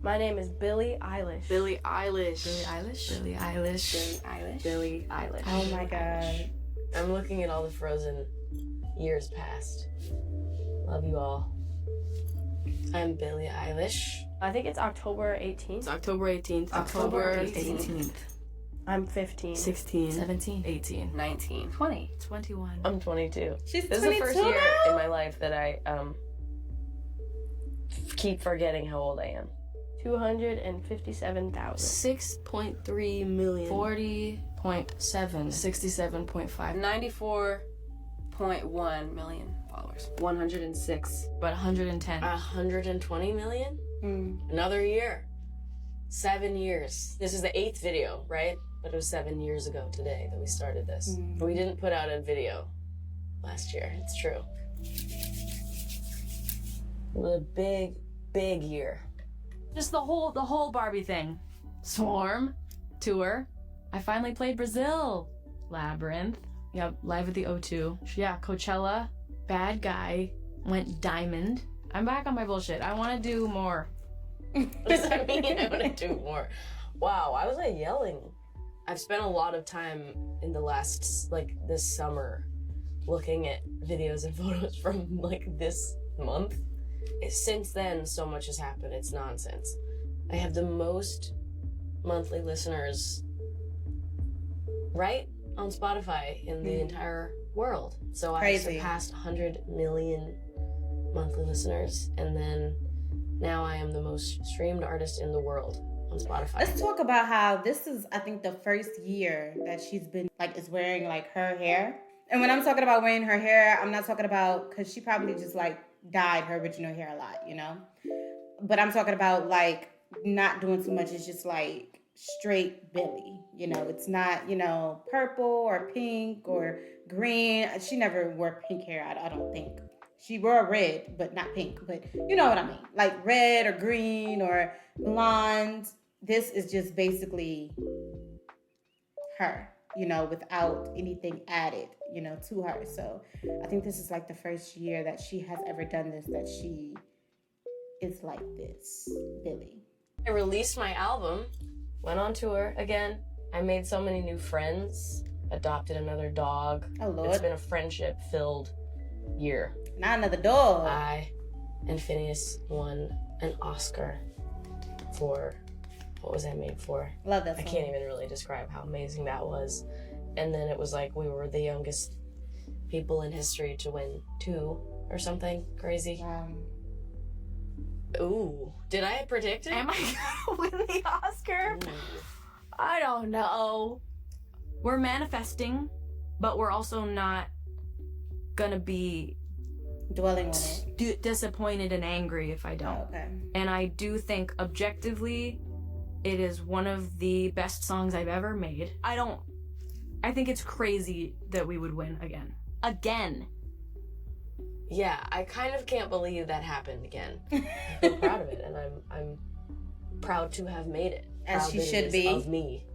My name is Billie Eilish. Billie Eilish. Billie Eilish? Billie Eilish. Billie Eilish. Billie Eilish. Oh my god. I'm looking at all the Frozen years past. Love you all. I'm Billie Eilish. I think it's October 18th. It's October 18th. October 18th. I'm 15. 16. 17. 18. 19. 20. 21. I'm 22. She's This is 22 the first year now? in my life that I keep forgetting how old I am. 257,000. 6.3 million. 40.7. 67.5. 94.1 million followers. 106. About 110. 120 million? Another year. 7 years. This is the 8th video, right? But it was 7 years ago today that we started this. But we didn't put out a video last year. It's true. It was a big, big year. Just the whole Barbie thing. Swarm. Tour. I finally played Brazil. Labyrinth. Yeah, live at the O2. Yeah, Coachella. Bad Guy. Went diamond. I'm back on my bullshit. I want to do more. What does that mean? I want to do more. Wow, why was I yelling? I've spent a lot of time in the last, this summer looking at videos and photos from, this month. Since then, so much has happened. It's nonsense. I have the most monthly listeners, right? On Spotify in the entire world. So Crazy. I surpassed 100 million monthly listeners, and then now I am the most streamed artist in the world on Spotify. Let's talk about how this is, I think, the first year that she's been, is wearing, her hair. And when I'm talking about wearing her hair, I'm not talking about, because she probably just, dyed her original hair a lot, But I'm talking about, not doing too much. It's just, straight Billie. It's not, purple or pink or green. She never wore pink hair, I don't think. She wore red, but not pink. But you know what I mean. Red or green or blonde. This is just basically her, without anything added, to her. So I think this is the first year that she has ever done this, that she is like this, Billie. I released my album, went on tour again. I made so many new friends, adopted another dog. Oh, Lord. It's been a friendship-filled year. Not another dog. I and Phineas won an Oscar for, what was I made for? Love that I song. can't even really describe how amazing that was. And then it was we were the youngest people in history to win 2 or something crazy. Ooh, did I predict it? Am I gonna win the Oscar? Ooh. I don't know. We're manifesting, but we're also not gonna be Dwelling on it. disappointed and angry if I don't. Oh, okay. And I do think objectively it is one of the best songs I've ever made. I think it's crazy that we would win again. Yeah, I kind of can't believe that happened again. I'm so proud of it, and I'm proud to have made it. As Proud she that it should is be. Of me.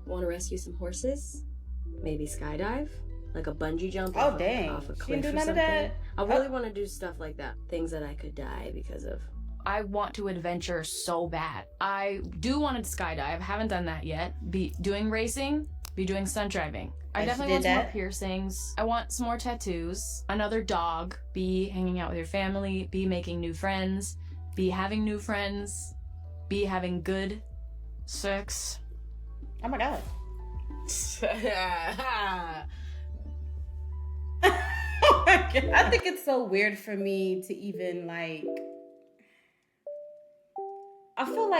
Want to rescue some horses? Maybe skydive? Like a bungee jump Oh, off, dang. off a She cliff didn't do or none of something. that? I really want to do stuff like that. Things that I could die because of. I want to adventure so bad. I do want to skydive. Haven't done that yet. Be doing racing, be doing stunt driving. I And she definitely want did some more that? piercings. I want some more tattoos. Another dog. Be hanging out with your family. Be making new friends. Be having new friends. Be having good sex. Oh my God. Oh my God. I think it's so weird for me to even I feel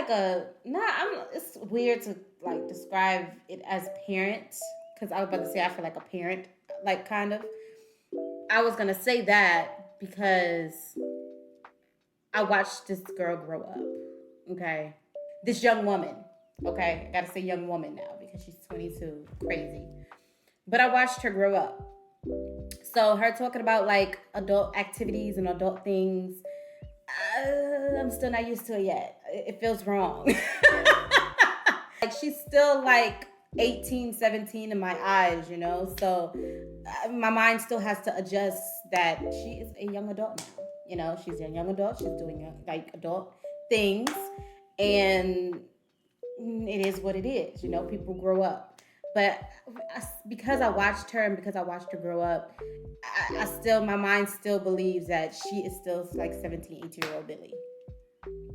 it's weird to describe it as parent, because I was about to say I feel like a parent, kind of. I was gonna say that because I watched this girl grow up, okay? This young woman, okay? I gotta say young woman now because she's 22, crazy. But I watched her grow up. So her talking about adult activities and adult things, I'm still not used to it yet. It feels wrong. She's still 18, 17 in my eyes, So my mind still has to adjust that she is a young adult now. She's a young adult. She's doing adult things. And it is what it is. You know, people grow up. But because I watched her and because I watched her grow up, I still, my mind still believes that she is still like 17, 18-year-old Billie.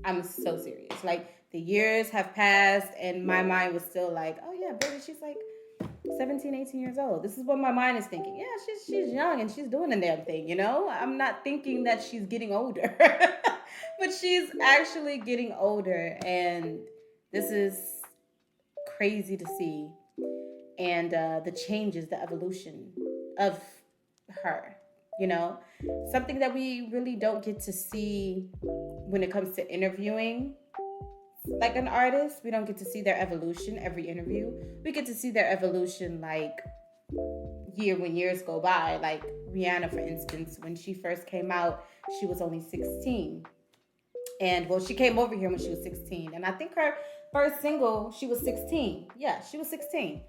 I'm so serious. Like, the years have passed and my mind was still like, oh yeah, Billie, she's like 17, 18 years old. This is what my mind is thinking. Yeah, she's young and she's doing the damn thing, you know? I'm not thinking that she's getting older. But she's actually getting older, and this is crazy to see. And the changes, the evolution of her, you know? Something that we really don't get to see when it comes to interviewing like an artist. We don't get to see their evolution every interview. We get to see their evolution like when years go by. Like Rihanna, for instance, when she first came out, she was only 16. And well, she came over here when she was 16. And I think her first single, she was 16. Yeah, she was 16.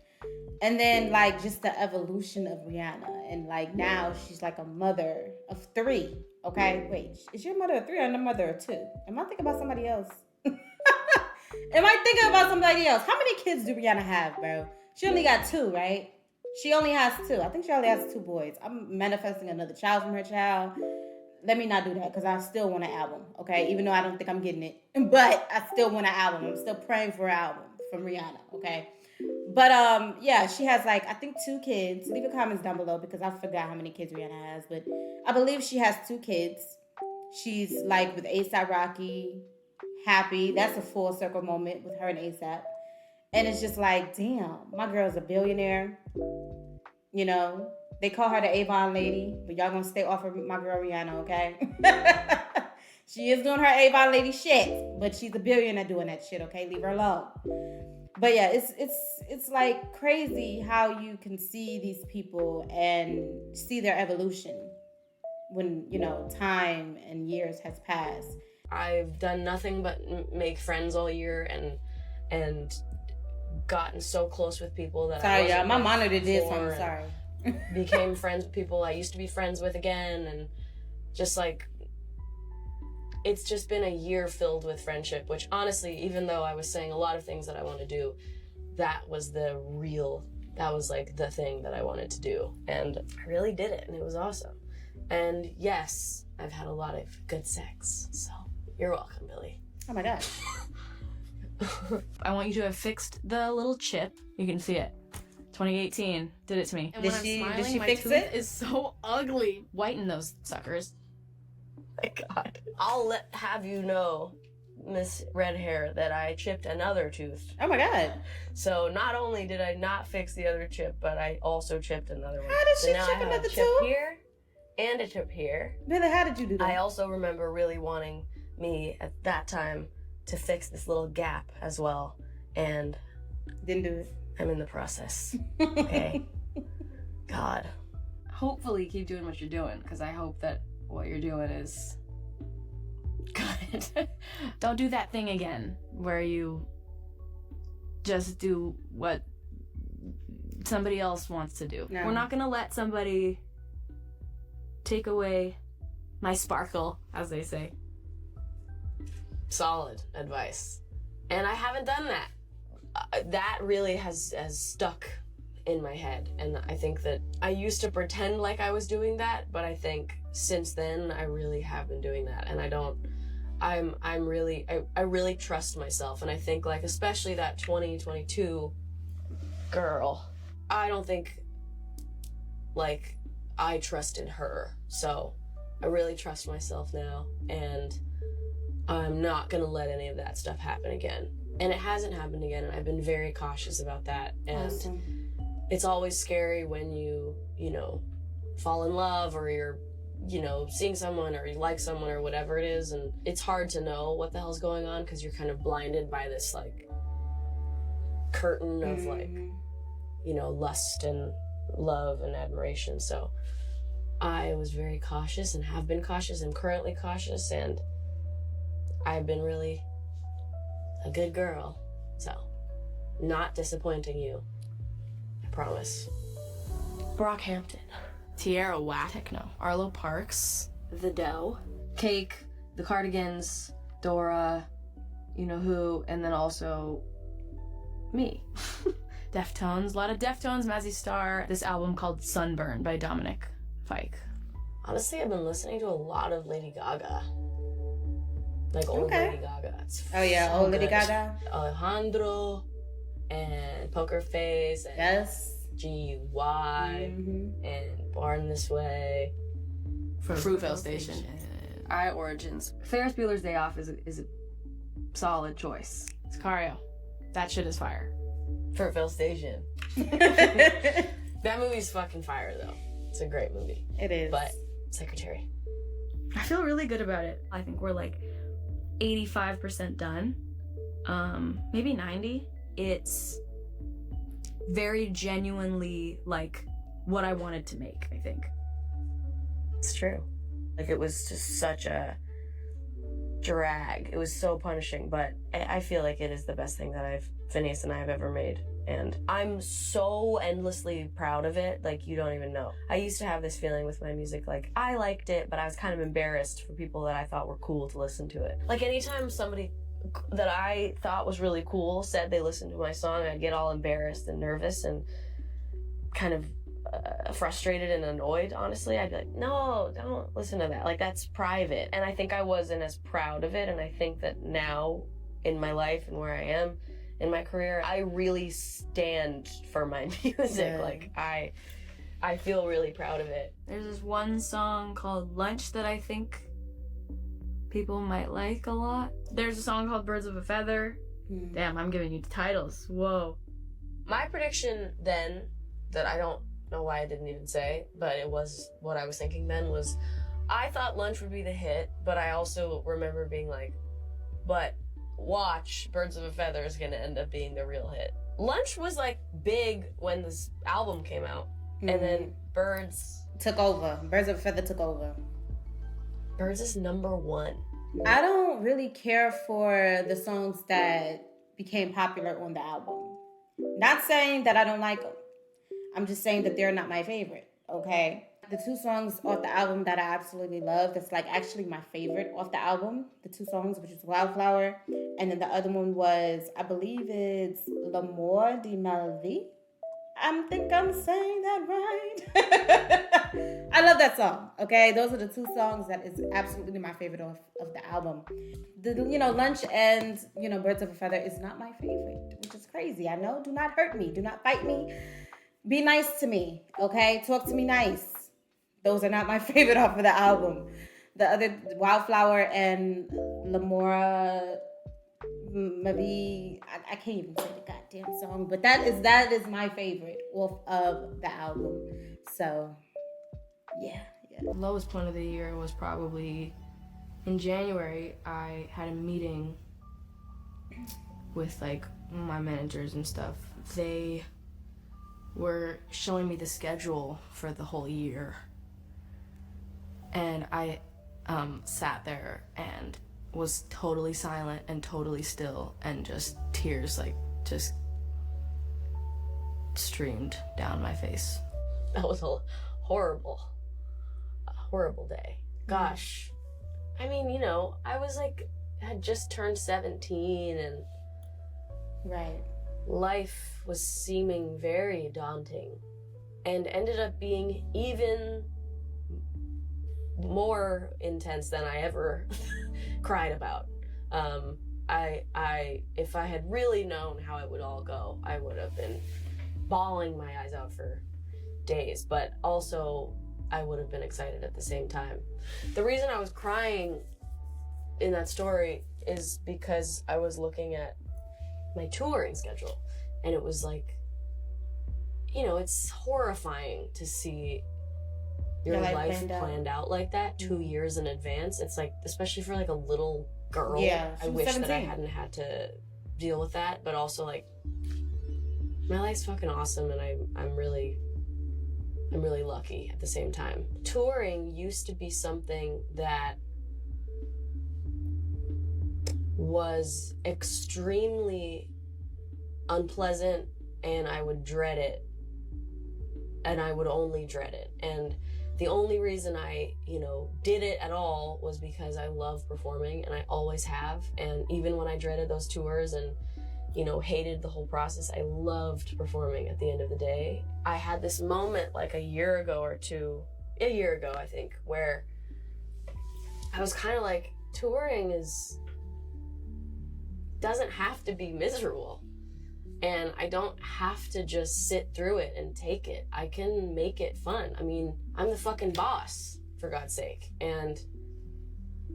And then like just the evolution of Rihanna. And like now she's like a mother of 3. Okay, wait, is your mother of 3 or a mother of 2? Am I thinking about somebody else? Am I thinking about somebody else? How many kids do Rihanna have, bro? She only got 2, right? She only has 2. I think she only has 2 boys. I'm manifesting another child from her child. Let me not do that because I still want an album, okay? Even though I don't think I'm getting it. But I still want an album. I'm still praying for an album from Rihanna, okay? But yeah, she has like, I think 2 kids. Leave your comments down below because I forgot how many kids Rihanna has. But I believe she has 2 kids. She's like with A$AP Rocky, happy. That's a full circle moment with her and A$AP. And it's just like, damn, my girl's a billionaire. You know, they call her the Avon lady, but y'all gonna stay off of my girl Rihanna, okay? She is doing her Avon lady shit, but she's a billionaire doing that shit, okay? Leave her alone. But yeah, it's like crazy how you can see these people and see their evolution when, you know, time and years has passed. I've done nothing but make friends all year and gotten so close with people that sorry, y'all, my monitor did something. Sorry. Became friends with people I used to be friends with again, and just like it's just been a year filled with friendship, which honestly, even though I was saying a lot of things that I want to do, that was like the thing that I wanted to do, and I really did it, and it was awesome. And yes, I've had a lot of good sex, so you're welcome, Billie. Oh my god. I want you to have fixed the little chip. You can see it. 2018 did it to me. And Did when she- I'm did smiling, she my fix tooth it? is so ugly. Whiten those suckers. My God. I'll have you know, Miss Red Hair, that I chipped another tooth. Oh my god. So not only did I not fix the other chip, but I also chipped another one. How did So she now chip I have another a chip tooth? here and a chip here. Billie, how did you do that? I also remember really wanting me at that time to fix this little gap as well, and Didn't do it. I'm in the process. Okay. God. Hopefully keep doing what you're doing, because I hope that what you're doing is good. Don't do that thing again where you just do what somebody else wants to do. No. We're not gonna let somebody take away my sparkle, as they say. Solid advice. And I haven't done that. That really has stuck in my head, and I think that I used to pretend like I was doing that, but I think since then I really have been doing that, and I really trust myself, and I think like especially that 2022 girl, I don't think like I trusted her, so I really trust myself now, and I'm not gonna let any of that stuff happen again. And it hasn't happened again, and I've been very cautious about that. And Awesome. It's always scary when you know, fall in love, or you're, you know, seeing someone, or you like someone, or whatever it is, and it's hard to know what the hell's going on because you're kind of blinded by this, like, curtain of, like, you know, lust and love and admiration. So I was very cautious and have been cautious. I'm currently cautious, and I've been really a good girl, so not disappointing you, I promise. Brockhampton, Tierra Whack, Techno, Arlo Parks, The Dough, Cake, The Cardigans, Dora, you know who, and then also me. Deftones, a lot of Deftones, Mazzy Star. This album called Sunburn by Dominic Fike. Honestly, I've been listening to a lot of Lady Gaga. Like old Okay. Lady Gaga. It's Oh yeah, so old Lady good. Gaga. Alejandro and Poker Face and Yes. GUY Mhm. and Born This Way. Fruitvale Station. I Origins. Ferris Bueller's Day Off is a solid choice. Sicario. That shit is fire. Fruitvale Station. That movie's fucking fire though. It's a great movie. It is. But Secretary. I feel really good about it. I think we're like 85% done. Maybe 90. It's very genuinely like what I wanted to make, I think. It's true. Like, it was just such a drag. It was so punishing, but I feel like it is the best thing that Phineas and I have ever made. And I'm so endlessly proud of it, like you don't even know. I used to have this feeling with my music, like I liked it, but I was kind of embarrassed for people that I thought were cool to listen to it. Like anytime somebody that I thought was really cool said they listened to my song, I'd get all embarrassed and nervous and kind of frustrated and annoyed, honestly. I'd be like, no, don't listen to that. Like, that's private. And I think I wasn't as proud of it. And I think that now in my life and where I am in my career, I really stand for my music. Yeah. Like, I feel really proud of it. There's this one song called Lunch that I think people might like a lot. There's a song called Birds of a Feather. Hmm. Damn, I'm giving you titles. Whoa. My prediction then, that I don't know why I didn't even say, but it was what I was thinking then, was I thought Lunch would be the hit, but I also remember being like, but watch, Birds of a Feather is gonna end up being the real hit. Lunch was like big when this album came out, and then Birds took over. Birds of a Feather took over. Birds is number one. I don't really care for the songs that became popular on the album. Not saying that I don't like them. I'm just saying that they're not my favorite, okay? The two songs off the album that I absolutely love, that's like actually my favorite off the album, the two songs, which is Wildflower, and then the other one was, I believe it's L'amour de ma vie. I think I'm saying that right. I love that song, okay? Those are the two songs that is absolutely my favorite of the album. Lunch and, Birds of a Feather is not my favorite, which is crazy. I know, do not hurt me, do not fight me. Be nice to me, okay? Talk to me nice. Those are not my favorite off of the album. The other, Wildflower and L'amour, maybe I can't even say the goddamn song, but that is my favorite off of the album. So, yeah. The lowest point of the year was probably in January. I had a meeting with like my managers and stuff. They were showing me the schedule for the whole year, and I sat there and was totally silent and totally still, and just tears just streamed down my face. That was a horrible day. Gosh. I mean, I was had just turned 17 and Right. life was seeming very daunting and ended up being even more intense than I ever cried about. If I had really known how it would all go, I would have been bawling my eyes out for days, but also I would have been excited at the same time. The reason I was crying in that story is because I was looking at my touring schedule, and it was it's horrifying to see your life planned out like that 2 years in advance. It's especially for a little girl. Yeah, I wish 17. that I hadn't had to deal with that, but also my life's fucking awesome, and I'm really lucky at the same time. Touring used to be something that was extremely unpleasant, and I would dread it, and I would only dread it. And the only reason I, did it at all was because I love performing, and I always have. And even when I dreaded those tours and, hated the whole process, I loved performing at the end of the day. I had this moment like a year ago, I think, where I was kind of like, touring doesn't have to be miserable. And I don't have to just sit through it and take it. I can make it fun. I mean, I'm the fucking boss, for God's sake. And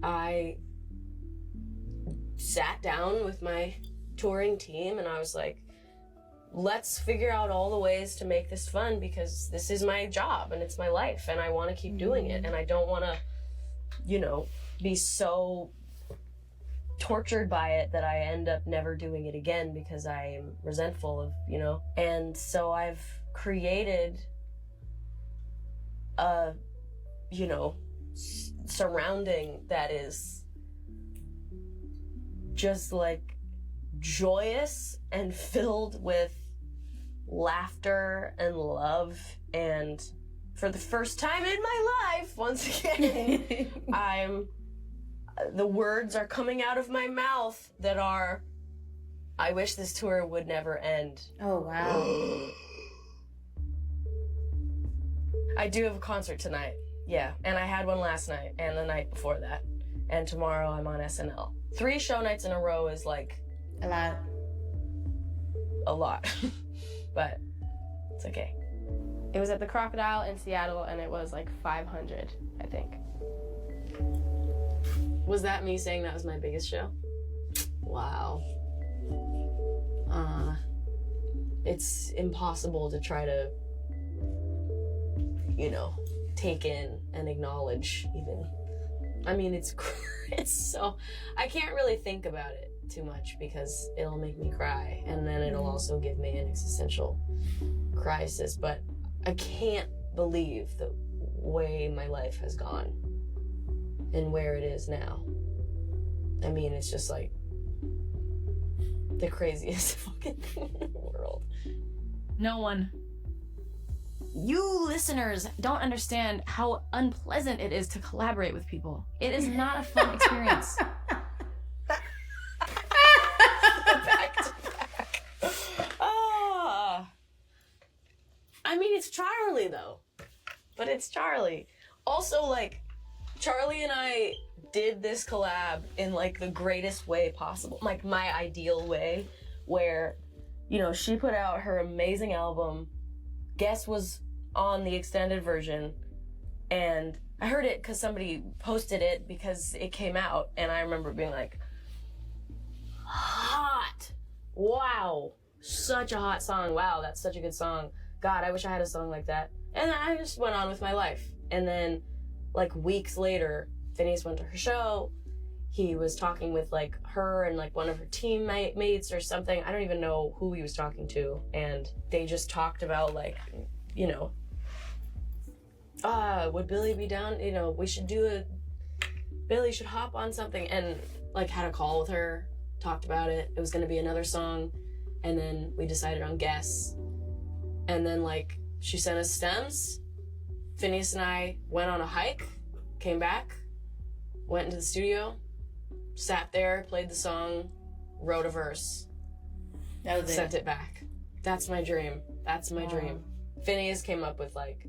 I sat down with my touring team and I was like, let's figure out all the ways to make this fun, because this is my job and it's my life and I want to keep doing it. And I don't want to, be so tortured by it that I end up never doing it again because I'm resentful of, and so I've created a, surrounding that is just like joyous and filled with laughter and love. And for the first time in my life, once again, the words are coming out of my mouth that are, I wish this tour would never end. Oh, wow. I do have a concert tonight. Yeah. And I had one last night and the night before that. And tomorrow I'm on SNL. 3 show nights in a row is like... A lot. But it's okay. It was at the Crocodile in Seattle, and it was like 500, I think. Was that me saying that was my biggest show? Wow. It's impossible to try to, take in and acknowledge even. I mean, it's so, I can't really think about it too much because it'll make me cry, and then it'll also give me an existential crisis. But I can't believe the way my life has gone and where it is now. I mean, it's just like the craziest fucking thing in the world. No one. You listeners don't understand how unpleasant it is to collaborate with people. It is not a fun experience. Back to back. I mean, it's Charli though. But it's Charli. Also, like, Charli and I did this collab in like the greatest way possible, like my ideal way, where, she put out her amazing album. Guess was on the extended version, and I heard it because somebody posted it because it came out, and I remember being like, hot. Wow. Such a hot song. Wow, that's such a good song. God, I wish I had a song like that. And then I just went on with my life. And then, like, weeks later, Phineas went to her show. He was talking with, like, her and, like, one of her teammates or something. I don't even know who he was talking to. And they just talked about, like, would Billie be down? We should Billie should hop on something. And, like, had a call with her, talked about it. It was going to be another song. And then we decided on Guess. And then, like, she sent us stems. Phineas and I went on a hike, came back, went into the studio, sat there, played the song, wrote a verse, sent it back. That's my dream. That's my dream. Phineas came up with, like,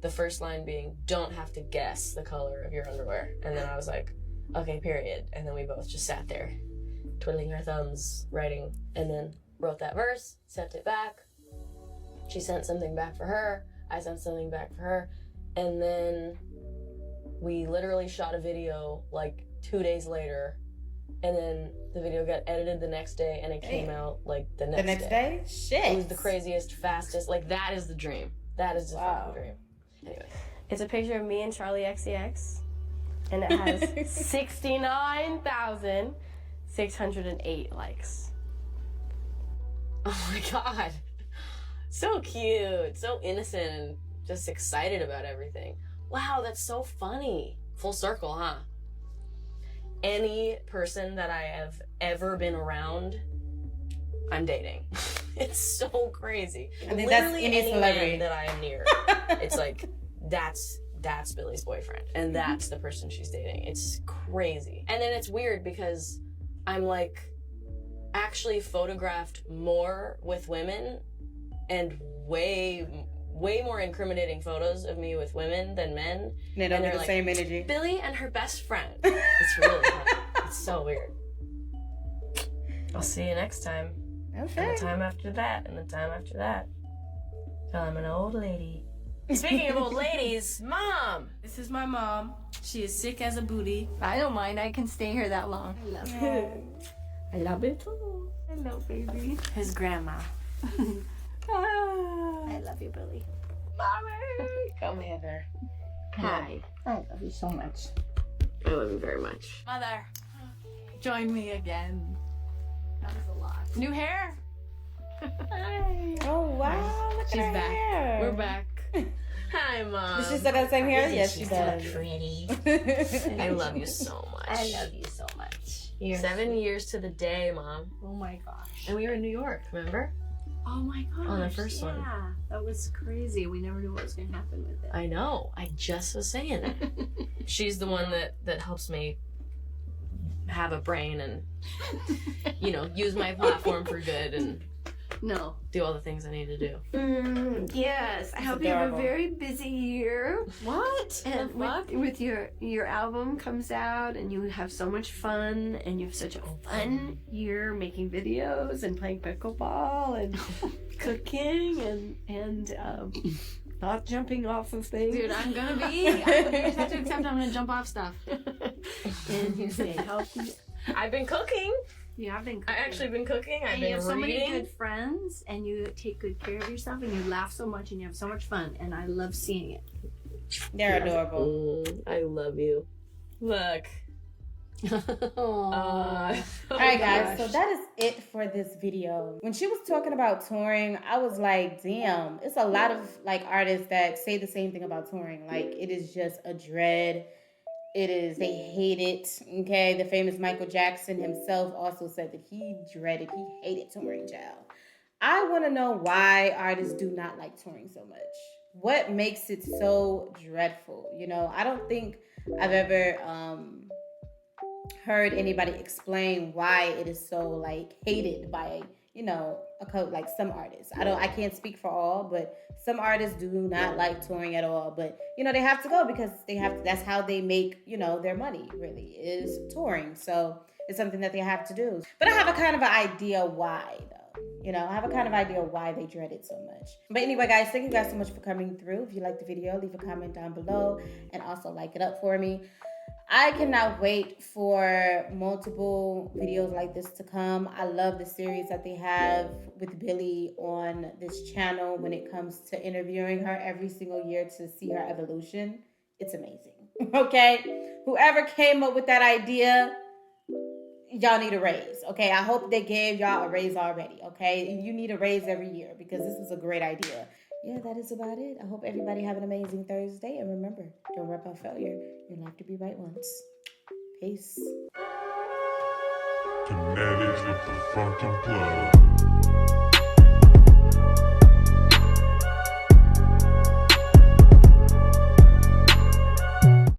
the first line being, don't have to guess the color of your underwear. And then I was like, okay, period. And then we both just sat there, twiddling our thumbs, writing, and then wrote that verse, sent it back. She sent something back for her. I sent something back for her. And then we literally shot a video like 2 days later. And then the video got edited the next day and it came out like the next day. Shit. It was the craziest, fastest. Like, that is the dream. That is the fucking dream. Anyway. It's a picture of me and Charli XCX, and it has 69,608 likes. Oh my God. So cute, so innocent, and just excited about everything. Wow, that's so funny. Full circle, huh? Any person that I have ever been around, I'm dating. It's so crazy. I think that's any celebrity man that I am near. It's like, that's that's Billie's boyfriend, and that's the person she's dating. It's crazy. And then it's weird because I'm like actually photographed more with women and way more incriminating photos of me with women than men. They don't And get the they're same energy. Billie and her best friend. It's really funny. It's so weird. I'll see you next time. Okay. And the time after that, and the time after that. Till I'm an old lady. Speaking of old ladies, Mom! This is my mom. She is sick as a booty. I don't mind. I can stay here that long. I love it. I love it too. Hello, baby. His grandma. I love you, Billie. Mommy! Come here. Hi. I love you so much. I love you very much. Mother, join me again. That was a lot. New hair. Oh wow! Look She's at her back. hair. We're back. Hi, Mom. Does she still got the same hair? Yes, she She's does. so pretty. I love you so much. I love you so much. 7 years to the day, Mom. Oh my gosh. And we were in New York, remember? Oh my gosh. On the first one. Yeah, that was crazy. We never knew what was going to happen with it. I know. I just was saying it. She's the one that helps me have a brain and, you know, use my platform for good and No. do all the things I need to do. Yes, I hope you have a very busy year. What? And with your album comes out, and you have so much fun, and you have such a fun year making videos and playing pickleball and cooking and not jumping off of things. Dude, I'm gonna be. You just have to accept I'm gonna jump off stuff. And you stay healthy. I've been cooking. You have been I've cooking. actually been cooking. I've And been you have so many reading. good friends, and you take good care of yourself, and you laugh so much, and you have so much fun, and I love seeing it. They're adorable. I love you. Look. All right, guys. So that is it for this video. When she was talking about touring, I was like, damn, it's a lot of like artists that say the same thing about touring. Like, it is just a dread. It is, they hate it. Okay. The famous Michael Jackson himself also said that he hated touring, child. I want to know why artists do not like touring so much. What makes it so dreadful? You know, I don't think I've ever heard anybody explain why it is so like hated by, you know, like some artists. I can't speak for all, but some artists do not like touring at all. But you know, they have to go because that's how they make, you know, their money really is touring. So it's something that they have to do. But I have a kind of an idea why though. You know, I have a kind of idea why they dread it so much. But anyway, guys, thank you guys so much for coming through. If you liked the video, leave a comment down below and also like it up for me. I cannot wait for multiple videos like this to come. I love the series that they have with Billie on this channel when it comes to interviewing her every single year to see her evolution. It's amazing. Okay? Whoever came up with that idea, y'all need a raise. Okay? I hope they gave y'all a raise already. Okay? You need a raise every year because this is a great idea. Yeah, that is about it. I hope everybody have an amazing Thursday. And remember, don't rap on failure. You'll have to be right once. Peace. Kinetics with the fucking plug.